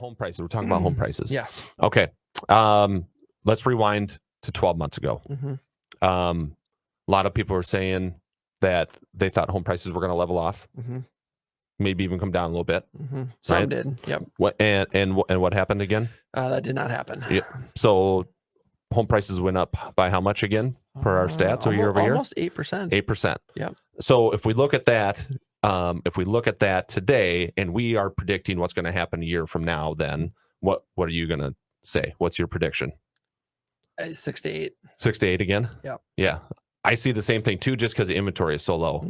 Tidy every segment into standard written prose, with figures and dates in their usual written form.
home prices. We're talking about home prices. Yes. Okay. Let's rewind to 12 months ago. A lot of people were saying that they thought home prices were going to level off, maybe even come down a little bit. Some right? did. Yep. What and what happened again? That did not happen. Yeah. So home prices went up by how much again per our stats or year over year? Almost 8%. 8%. Yep. So if we look at that, today, and we are predicting what's going to happen a year from now, then what are you going to say? What's your prediction? 6 to 8. 6 to 8 again? Yep. Yeah. I see the same thing too, just because the inventory is so low.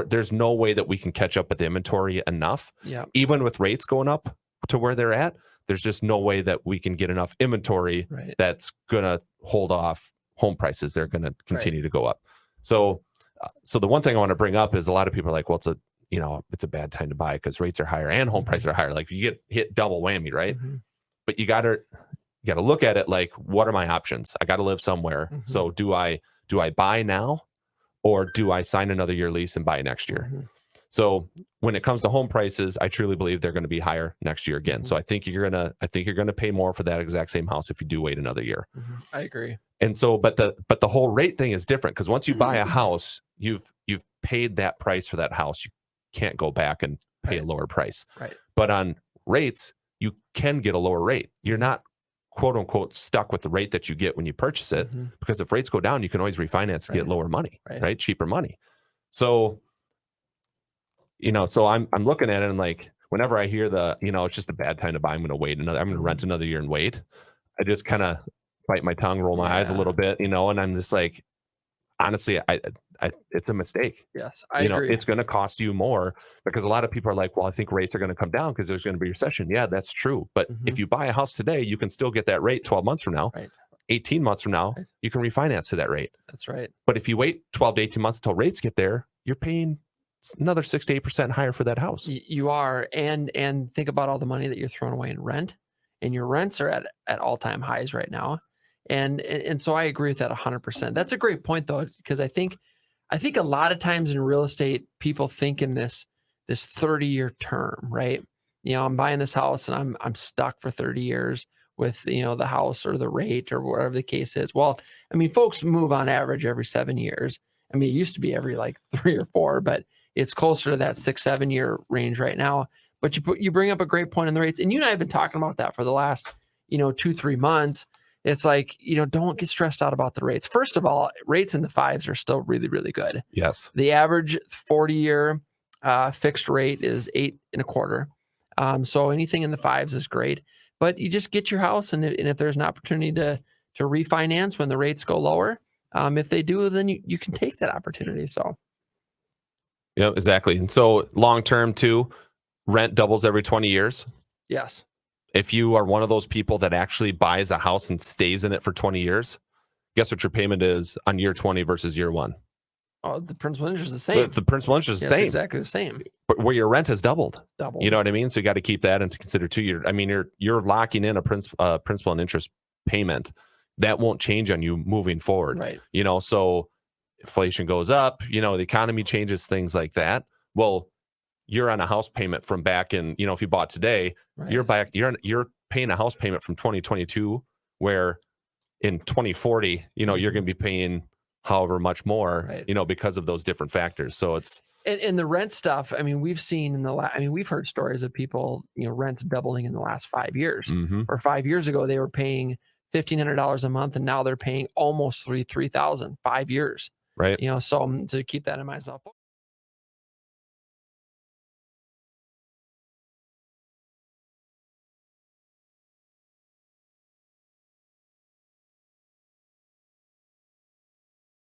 There's no way that we can catch up with the inventory enough. Yeah. Even with rates going up to where they're at, there's just no way that we can get enough inventory that's going to hold off home prices. They're going to continue to go up. So the one thing I want to bring up is a lot of people are like, well, it's a bad time to buy because rates are higher and home prices are higher. Like you get hit double whammy, right? But you got to look at it like, what are my options? I got to live somewhere. So do I buy now, or do I sign another year lease and buy next year? So when it comes to home prices, I truly believe they're going to be higher next year again. So I think you're gonna pay more for that exact same house if you do wait another year. I agree. And so, but the whole rate thing is different, because once you buy a house, you've paid that price for that house. You can't go back and pay a lower price. Right. But on rates, you can get a lower rate. You're not, quote unquote, stuck with the rate that you get when you purchase it, because if rates go down, you can always refinance and get lower money, right? Cheaper money. So, so I'm looking at it and like, whenever I hear it's just a bad time to buy, I'm going to wait I'm going to rent another year and wait. I just kind of bite my tongue, roll my eyes a little bit, and I'm just like, honestly, I it's a mistake. Yes, I agree. It's going to cost you more, because a lot of people are like, well, I think rates are going to come down because there's going to be a recession. Yeah, that's true. But if you buy a house today, you can still get that rate 12 months from now. 18 months from now, you can refinance to that rate. That's right. But if you wait 12 to 18 months until rates get there, you're paying another 6 to 8% higher for that house. You are. And think about all the money that you're throwing away in rent, and your rents are at all-time highs right now. And so I agree with that 100%. That's a great point, though, because I think a lot of times in real estate, people think in this 30-year term, right? I'm buying this house and I'm stuck for 30 years with, the house or the rate or whatever the case is. Well, I mean, folks move on average every 7 years. I mean, it used to be every like 3 or 4, but it's closer to that 6-7 year range right now. But you bring up a great point in the rates, and you and I have been talking about that for the last, 2-3 months. It's like, don't get stressed out about the rates. First of all, rates in the 5s are still really, really good. Yes. The average 40-year fixed rate is 8.25. So anything in the 5s is great. But you just get your house, and if there's an opportunity to refinance when the rates go lower, if they do, then you can take that opportunity. So. Yeah, exactly. And so long term too, rent doubles every 20 years. Yes. If you are one of those people that actually buys a house and stays in it for 20 years, guess what your payment is on year 20 versus year 1? Oh, the principal interest is the same. The principal interest is the same. It's exactly the same. But where your rent has doubled. Doubled. You know what I mean? So you got to keep that into consider too. You're locking in a principal and interest payment that won't change on you moving forward. Right. So inflation goes up, the economy changes, things like that. Well, you're on a house payment from back in, if you bought today, you're paying a house payment from 2022, where in 2040, you're going to be paying however much more, because of those different factors. So it's, and the rent stuff. I mean, we've seen we've heard stories of people, rents doubling in the last 5 years. Or 5 years ago, they were paying $1,500 a month, and now they're paying almost $3,000, 5 years. Right. So to keep that in mind as well.